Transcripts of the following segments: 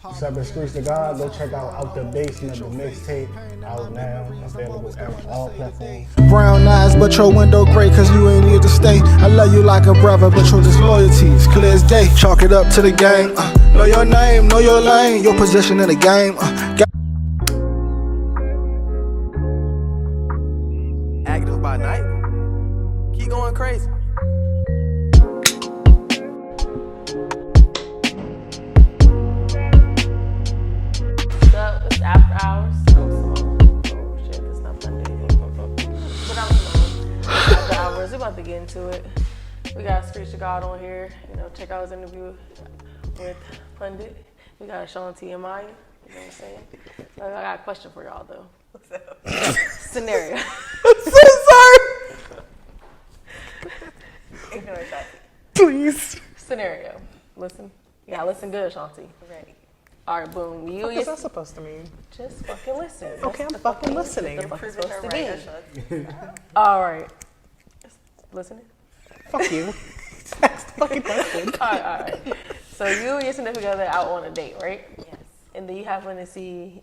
What's up, it's ScreechdaGod. Go check out the Basement, the mixtape, out now, available on all platforms. Brown eyes, but your window gray, cause you ain't here to stay. I love you like a brother, but your disloyalty is clear as day. Chalk it up to the game. Know your name, know your lane, your position in the game. Active by night. Keep going crazy. It's after hours. Oh shit, this not fun day. But I'm slow. After hours, we're about to get into it. We got ScreechdaGod on here. You know, check out his interview with Pundit. We got Sean T and Maya. You know what I'm saying? So I got a question for y'all though. What's up? Scenario. I'm so sorry. Ignore that. Please. Scenario. Listen. Yeah, listen good, Sean T. Ready. All right, boom. What is that supposed to mean? Just fucking listen. Okay, I'm fucking listening. That's what the fuck it's supposed to be. All right. Listening? Fuck you. That's the fucking question. All right. So you and your significant other out on a date, right? Yes. And then you happen to see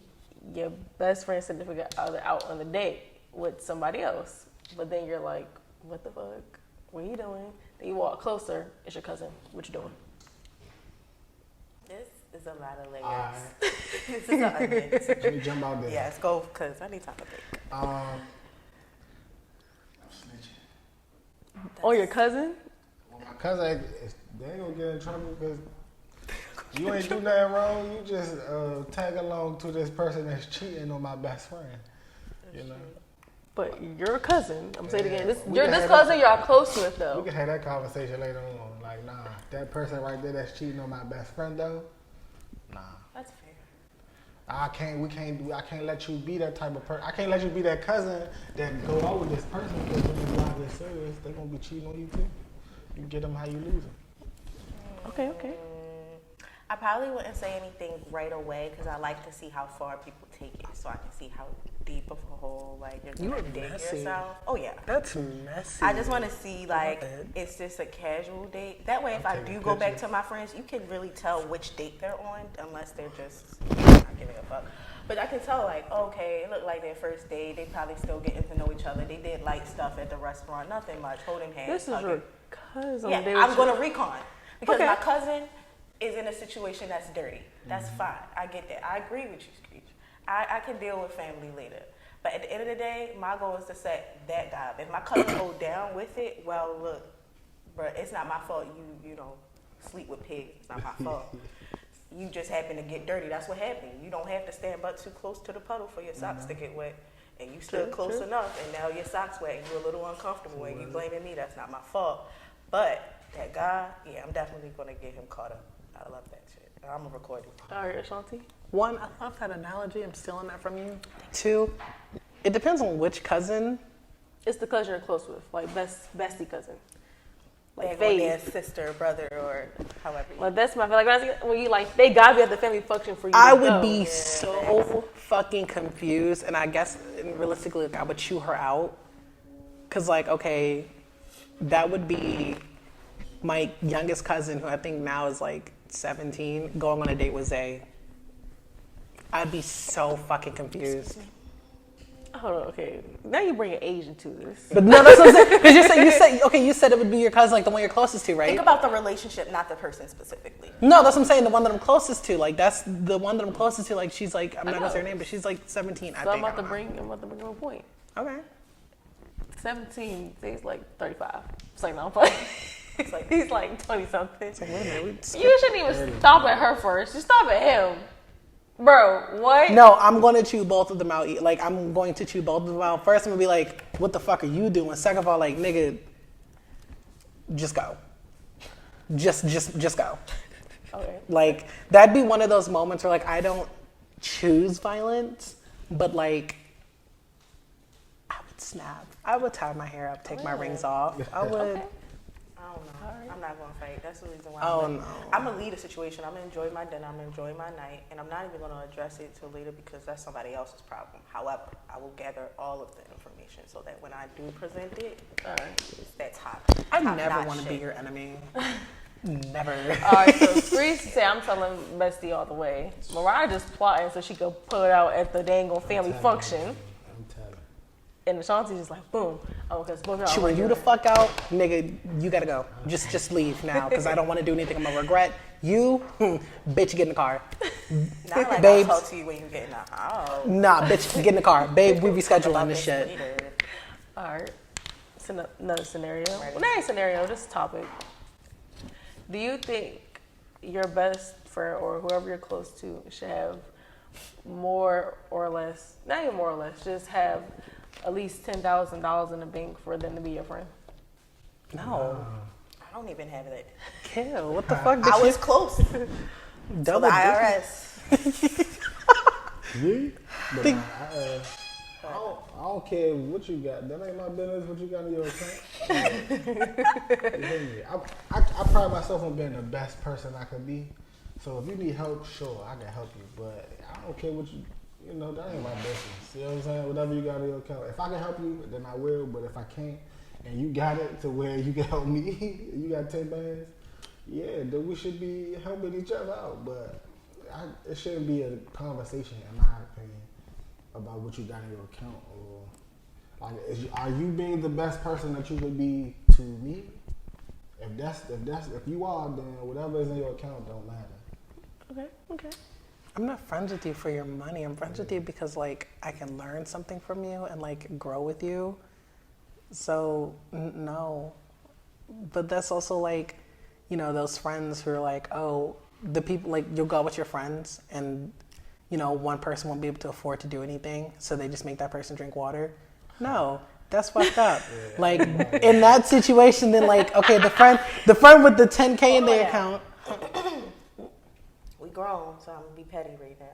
your best friend's significant other out on a date with somebody else. But then you're like, what the fuck? What are you doing? Then you walk closer. It's your cousin. What you doing? This is a lot of layers. This is an onion. Let me jump out there. Yes, go, because I need time to think. I'm snitching. Oh, your cousin? Well, my cousin, they ain't gonna get in trouble because you ain't do nothing wrong. You just tag along to this person that's cheating on my best friend. You know? But you're a cousin. I'm saying it again. We You're can this have cousin y'all close with though. We can have that conversation later on. Like, nah, that person right there that's cheating on my best friend though, nah. That's fair. I can't let you be that type of person. I can't let you be that cousin that go out with this person because when you guys get serious, they gonna be cheating on you too. You get them how you lose them. Okay. I probably wouldn't say anything right away because I like to see how far people take it, so I can see how deep of a hole like you're gonna dig yourself. Oh yeah, That's messy. I just want to see like it's just a casual date. That way, if I do go back to my friends, you can really tell which date they're on, unless they're just not giving a fuck. But I can tell like, okay, it looked like their first date. They probably still getting to know each other. They did light stuff at the restaurant, nothing much, holding hands. This is hugging. your cousin. Yeah, I'm gonna recon because Okay. my cousin is in a situation that's dirty. That's fine. I get that. I agree with you, Screech. I can deal with family later. But at the end of the day, my goal is to set that guy up. If my cousin go down with it, well, look, bro, it's not my fault you know, sleep with pigs. It's not my fault. You just happen to get dirty. That's what happened. You don't have to stand but too close to the puddle for your socks to get wet. And you stood close enough, and now your socks wet, and you're a little uncomfortable, and you blaming me. That's not my fault. But that guy, yeah, I'm definitely going to get him caught up. I love that shit. I'm going to record it. All right, Ashanti. One, I love that analogy. I'm stealing that from you. Two, it depends on which cousin. It's the cousin you're close with, like bestie cousin. Like Their Faye. sister, brother, or however. Like that's my like when you like they gotta be at the family function for you. I to would go. be so fucking confused, and I guess realistically, like, I would chew her out. Cause like, okay, that would be my youngest cousin, who I think now is like 17, going on a date with Zay. I'd be so fucking confused. Hold on, okay. Now you bring an age into this. But no, that's what I'm saying. Because you said it would be your cousin, like the one you're closest to, right? Think about the relationship, not the person specifically. No, that's what I'm saying. The one that I'm closest to, like that's the one that I'm closest to. Like she's like, I'm not gonna say her name, but she's like 17. So I'm about to bring him a point. Okay. 17, he's like 35. It's like no, I'm playing. He's like 20 something. It's like, wait a minute. You shouldn't even stop at her first. You stop at him. Bro, what? No, I'm going to chew both of them out. Like, I'm going to chew both of them out. First, I'm going to be like, what the fuck are you doing? Second of all, like, nigga, just go. Just go. Okay. Like, that'd be one of those moments where, like, I don't choose violence, but, like, I would snap. I would tie my hair up, take my rings off. I would. Okay. I don't know. I'm not going to fight. That's the reason why No. I'm going to lead a situation. I'm going to enjoy my dinner. I'm going to enjoy my night. And I'm not even going to address it till later because that's somebody else's problem. However, I will gather all of the information so that when I do present it, All right. it's that top. I top never notch want to be shit. your enemy. Never. All right, so Screech say I'm telling Bestie all the way. Mariah just plotting so she could put it out at the dang old family function. I'm telling. And Ashanti just like, boom. Oh, because both of y'all. Chewing you the fuck out, nigga. You gotta go. Just leave now, because I don't want to do anything. I'm gonna regret you. Bitch, get in the car. Not like Babes. I'll talk to you when you get in the house. Nah, bitch, get in the car, babe. We rescheduling this shit. All right. It's another scenario. Well, not a scenario, just a topic. Do you think your best friend or whoever you're close to should have more or less, not even more or less, just have at least $10,000 in the bank for them to be your friend? No. I don't even have that. Kill. What the fuck? I was close to Double the IRS. Me? But I don't care what you got. That ain't my business what you got in your account. You hear me? I pride myself on being the best person I can be. So if you need help, sure, I can help you. But I don't care what you know, that ain't my business. You know what I'm saying? Whatever you got in your account. If I can help you, then I will. But if I can't, and you got it to where you can help me, you got 10 bands, yeah, then we should be helping each other out. But it shouldn't be a conversation, in my opinion, about what you got in your account, or like, are you being the best person that you could be to me? If you are, then whatever is in your account don't matter. Okay. I'm not friends with you for your money. I'm friends with you because, like, I can learn something from you and, like, grow with you. So, no. But that's also, like, you know, those friends who are like, oh, the people, like, you'll go with your friends and, you know, one person won't be able to afford to do anything, so they just make that person drink water. No, that's fucked up. Yeah. Like, in that situation, then, like, okay, the friend with the 10K in their account. We grown, so I'm gonna be petty right now.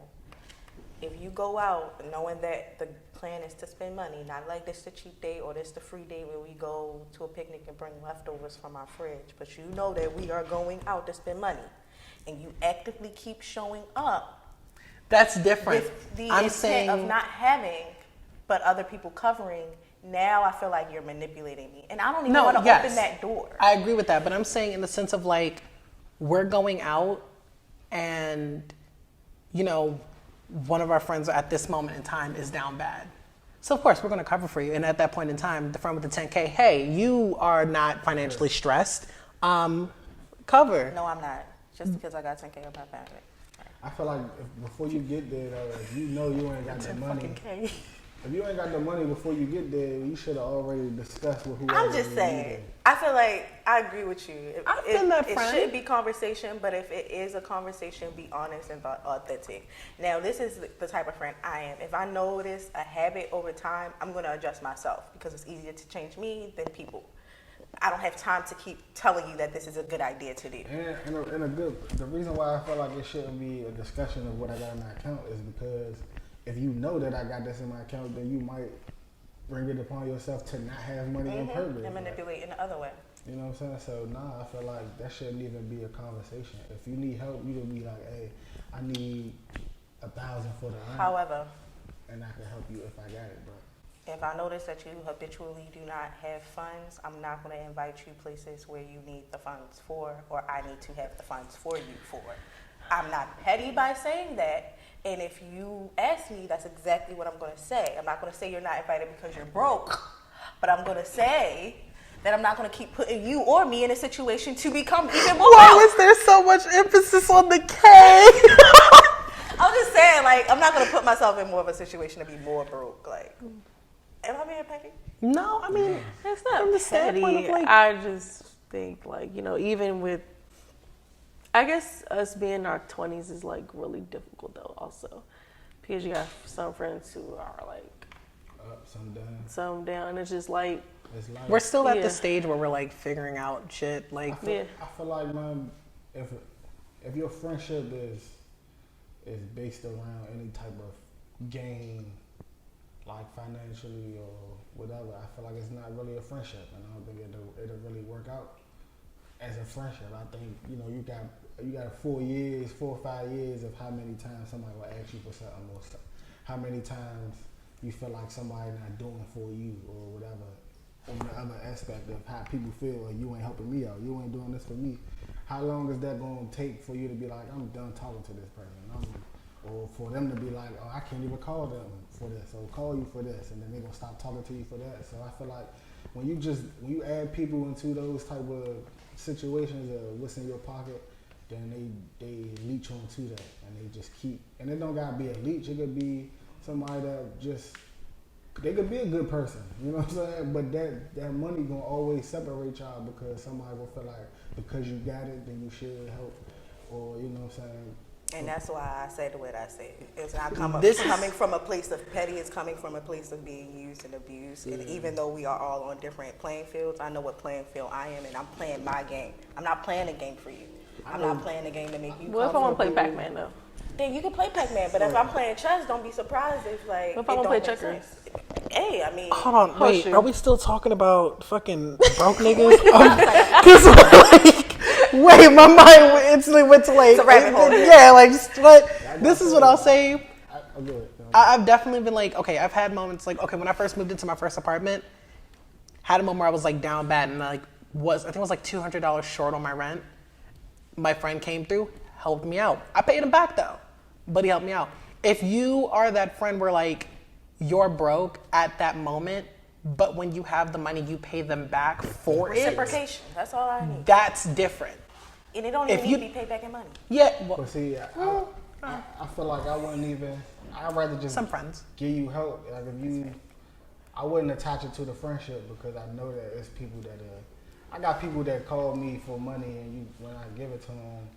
If you go out knowing that the plan is to spend money, not like this the cheap date or this the free date where we go to a picnic and bring leftovers from our fridge, but you know that we are going out to spend money, and you actively keep showing up. That's different. With the I'm intent saying of not having, but other people covering. Now I feel like you're manipulating me, and I don't even want to open that door. I agree with that, but I'm saying in the sense of, like, we're going out, and, you know, one of our friends at this moment in time is down bad. So, of course, we're going to cover for you. And at that point in time, the friend with the 10K, hey, you are not financially stressed. Cover. No, I'm not. Just because I got 10K on my family. I feel like before you get there, though, if you know you ain't got the money, if you ain't got the money before you get there, you should have already discussed with whoever. I'm just saying. I feel like I agree with you. It should be conversation, but if it is a conversation, be honest and authentic. Now, this is the type of friend I am. If I notice a habit over time, I'm going to adjust myself because it's easier to change me than people. I don't have time to keep telling you that this is a good idea to do. The reason why I feel like it shouldn't be a discussion of what I got in my account is because if you know that I got this in my account, then you might bring it upon yourself to not have money on purpose. And manipulate in the other way. You know what I'm saying? So, I feel like that shouldn't even be a conversation. If you need help, you can be like, hey, I need $1,000 for the rent. However, and I can help you if I got it, but if I notice that you habitually do not have funds, I'm not going to invite you places where you need the funds for, or I need to have the funds for you for. I'm not petty by saying that, and if you ask me, that's exactly what I'm going to say. I'm not going to say you're not invited because you're broke, but I'm going to say that I'm not going to keep putting you or me in a situation to become even more. Why was there so much emphasis on the K? I'm just saying, like, I'm not going to put myself in more of a situation to be more broke, like. Am I being petty? No, I mean, it's not from the petty. standpoint of, like, I just think, like, you know, even with, I guess us being in our 20s is, like, really difficult, though, also. Because you got some friends who are, like, up, some down. Some down. And it's just, like, we're still at the stage where we're, like, figuring out shit. Like, I feel like, man, if your friendship is based around any type of gain, like financially or whatever, I feel like it's not really a friendship, and I don't think it'll really work out as a friendship. I think, you know, you got 4 or 5 years of how many times somebody will ask you for something, or how many times you feel like somebody not doing for you or whatever. On the other aspect of how people feel, like, you ain't helping me out, you ain't doing this for me. how long is that going to take for you to be like, I'm done talking to this person? Or for them to be like, oh, I can't even call them for this, or call you for this, and then they're going to stop talking to you for that. So I feel like when you add people into those type of situations of what's in your pocket, then they leech onto that, and they just keep, and it don't got to be a leech, it could be somebody that just, they could be a good person, you know what I'm saying? But that money gonna always separate y'all because somebody will feel like because you got it, then you should help, or you know what I'm saying? And that's why I said what I said. It's not coming from a place of petty. It's coming from a place of being used and abused. And even though we are all on different playing fields, I know what playing field I am, and I'm playing my game. I'm not playing a game for you. I'm not playing a game to make you. What if I want to play Pac-Man though? Then you can play Pac-Man. But if I'm playing chess, don't be surprised if like. What if I want to play checkers? Hey, I mean. Hold on, wait. shoot. Are we still talking about fucking broke niggas? Because like, wait, my mind instantly went to like, It's a rabbit hole. Yeah, like just what? This is what I'll say. I'll do it. I've definitely been like, okay, I've had moments like, okay, when I first moved into my first apartment, had a moment where I was like down bad and like I think it was like $200 short on my rent. My friend came through, helped me out. I paid him back though, but he helped me out. If you are that friend where like you're broke at that moment, but when you have the money, you pay them back for it. Reciprocation. That's all I need. That's different. And it don't even need to be paid back in money. Yeah, well, But see, I feel like I wouldn't even. I'd rather just some friends. give you help. Like if you, I wouldn't attach it to the friendship because I know that it's people that. I got people that call me for money, and when I give it to them,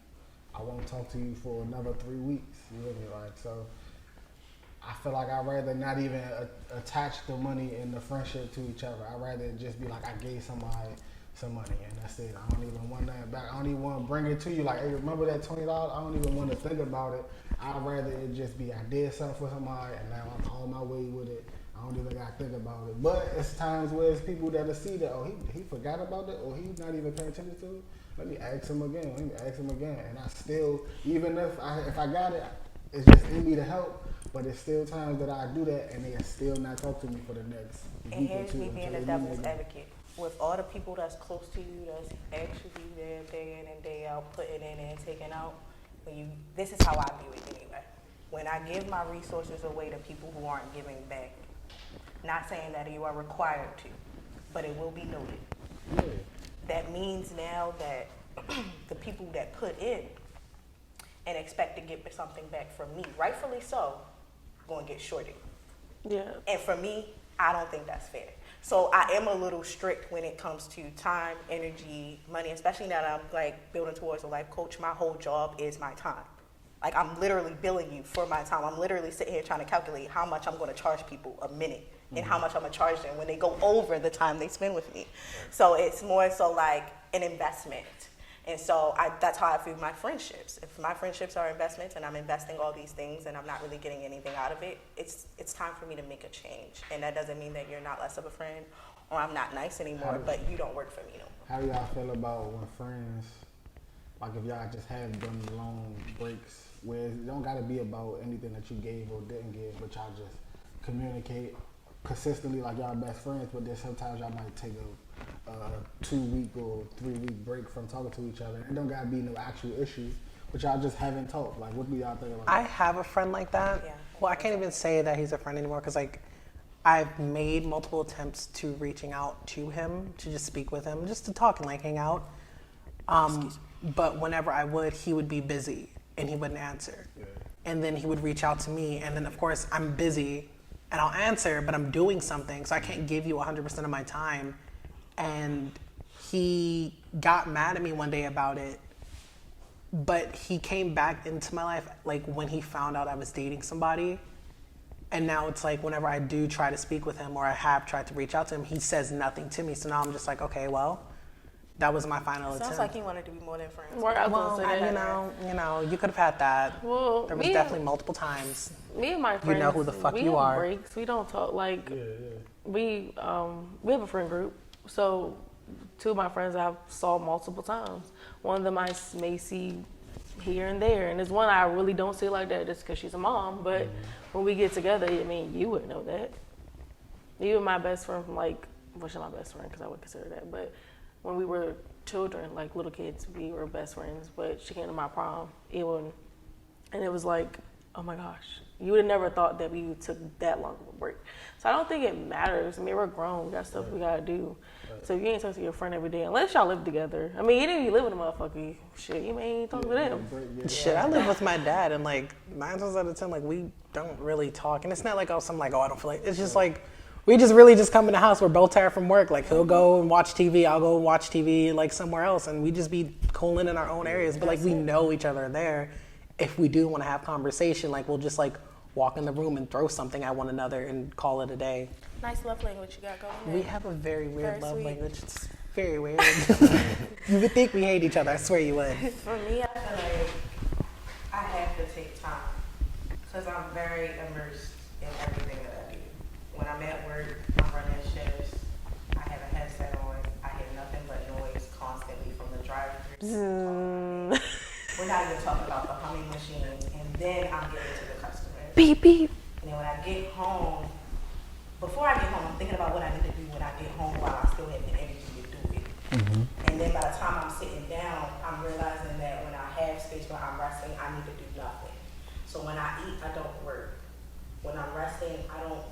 I won't talk to you for another 3 weeks. You know what I mean? Like so. I feel like I'd rather not even attach the money and the friendship to each other. I'd rather just be like I gave somebody some money and that's it. I don't even want that back. I don't even want to bring it to you like, hey, remember that $20? I don't even want to think about it. I'd rather it just be I did something for somebody and now I'm on my way with it. I don't even got to think about it. But it's times where it's people that'll see that, oh, he forgot about it or he's not even paying attention to it. Let me ask him again. And I still, even if I got it, it's just in me to help. But it's still times that I do that and they still not talk to me for the next and week or here's two. me being a devil's advocate. With all the people that's close to you, that's actually there day in and day out, putting in and taking out, this is how I view it anyway. When I give my resources away to people who aren't giving back, not saying that you are required to, but it will be noted. Yeah. That means now that the people that put in and expect to get something back from me, rightfully so, going to get shorted. Yeah. And for me, I don't think that's fair. So I am a little strict when it comes to time, energy, money, especially now that I'm like building towards a life coach. My whole job is my time. Like I'm literally billing you for my time. I'm literally sitting here trying to calculate how much I'm going to charge people a minute and how much I'm going to charge them when they go over the time they spend with me. So it's more so like an investment. And so that's how I view my friendships. If my friendships are investments and I'm investing all these things and I'm not really getting anything out of it, it's time for me to make a change. And that doesn't mean that you're not less of a friend or I'm not nice anymore, but you don't work for me no more. How do y'all feel about when friends, like if y'all just have them long breaks where it don't got to be about anything that you gave or didn't give, but y'all just communicate consistently like y'all best friends, but then sometimes y'all might take a 2-week or 3-week break from talking to each other. It don't gotta be no actual issues, but y'all just haven't talked. Like, what do y'all think about I that? have a friend like that. Yeah. Well, I can't even say that he's a friend anymore because like I've made multiple attempts to reaching out to him to just speak with him, just to talk and like hang out. But whenever I would, he would be busy and he wouldn't answer. Yeah. And then he would reach out to me, and then of course I'm busy and I'll answer, but I'm doing something, so I can't give you 100% of my time. And he got mad at me one day about it, but he came back into my life like when he found out I was dating somebody. And now it's like whenever I do try to speak with him or I have tried to reach out to him, he says nothing to me. So now I'm just like, okay, well, that was my final attempt. Sounds like he wanted to be more than friends. You know, you could have had that. Well, there was definitely multiple times. Me and my friends, you know who the fuck we you have are. breaks. We don't talk like we have a friend group. So 2 of my friends I saw multiple times. One of them I may see here and there, and there's one I really don't see like that just because she's a mom. But when we get together, I mean, you would know that. Even my best friend from like, well, she's my best friend because I would consider that. But when we were children, like little kids. We were best friends, but she came to my prom, and it was like, oh my gosh, you would have never thought that we took that long of a break. So I don't think it matters. I mean, we're grown. We got stuff we gotta do. So if you ain't talking to your friend every day, unless y'all live together. I mean, even if you live with a motherfucker, shit, you may ain't talk to them. Shit, I live with my dad, and like 9 times out of 10, like we don't really talk, and it's not like I'm like, oh, I don't feel like. It's just like we just really just come in the house. We're both tired from work. Like he'll go and watch TV, I'll go and watch TV like somewhere else, and we just be cooling in our own areas. But like we know each other there. If we do want to have conversation, like we'll just like walk in the room and throw something at one another and call it a day. Nice love language you got going there. We have a very weird Very love sweet. language. It's very weird. You would think we hate each other. I swear you would. For me, I feel like I have to take time because I'm very immersed in everything that I do. When I'm at work, I'm running shifts. I have a headset on. I hear nothing but noise constantly from the drive-through. We're not even talking about the humming machine, and then I'm getting to the customers. Beep, beep. And then when I get home, before I get home, I'm thinking about what I need to do when I get home while I still have the energy to do it. And then by the time I'm sitting down, I'm realizing that when I have space where I'm resting, I need to do nothing. So when I eat, I don't work. When I'm resting, I don't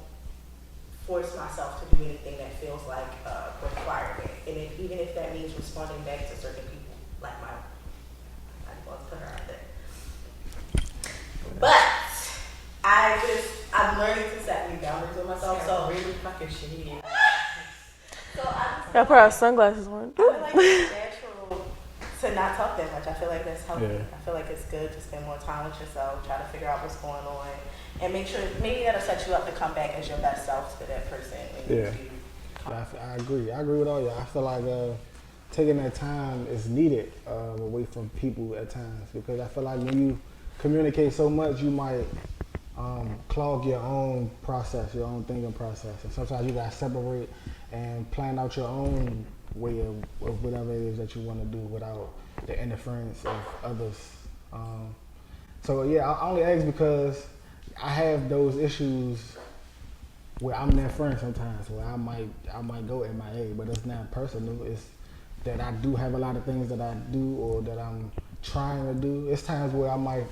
force myself to do anything that feels like a requirement. And even if that means responding back to certain people, like my, I want to put her out there. But I'm learning to set new boundaries with myself. So really fucking shitty. So I put our sunglasses on. I feel like it's natural to not talk that much. I feel like that's healthy. Yeah. I feel like it's good to spend more time with yourself, try to figure out what's going on, and make sure maybe that'll set you up to come back as your best self to that person. When Yeah. I agree. I agree with all y'all. I feel like taking that time is needed away from people at times because I feel like when you communicate so much, you might clog your own process, your own thinking process. And sometimes you gotta separate and plan out your own way of whatever it is that you want to do without the interference of others. So yeah, I only ask because I have those issues where I'm that friend sometimes where I might go MIA, but it's not personal. It's that I do have a lot of things that I do or that I'm trying to do. It's times where I might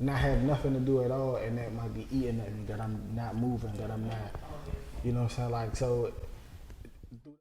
not have nothing to do at all, and that might be eating at me, that I'm not moving, that I'm not, you know what I'm saying? Like, so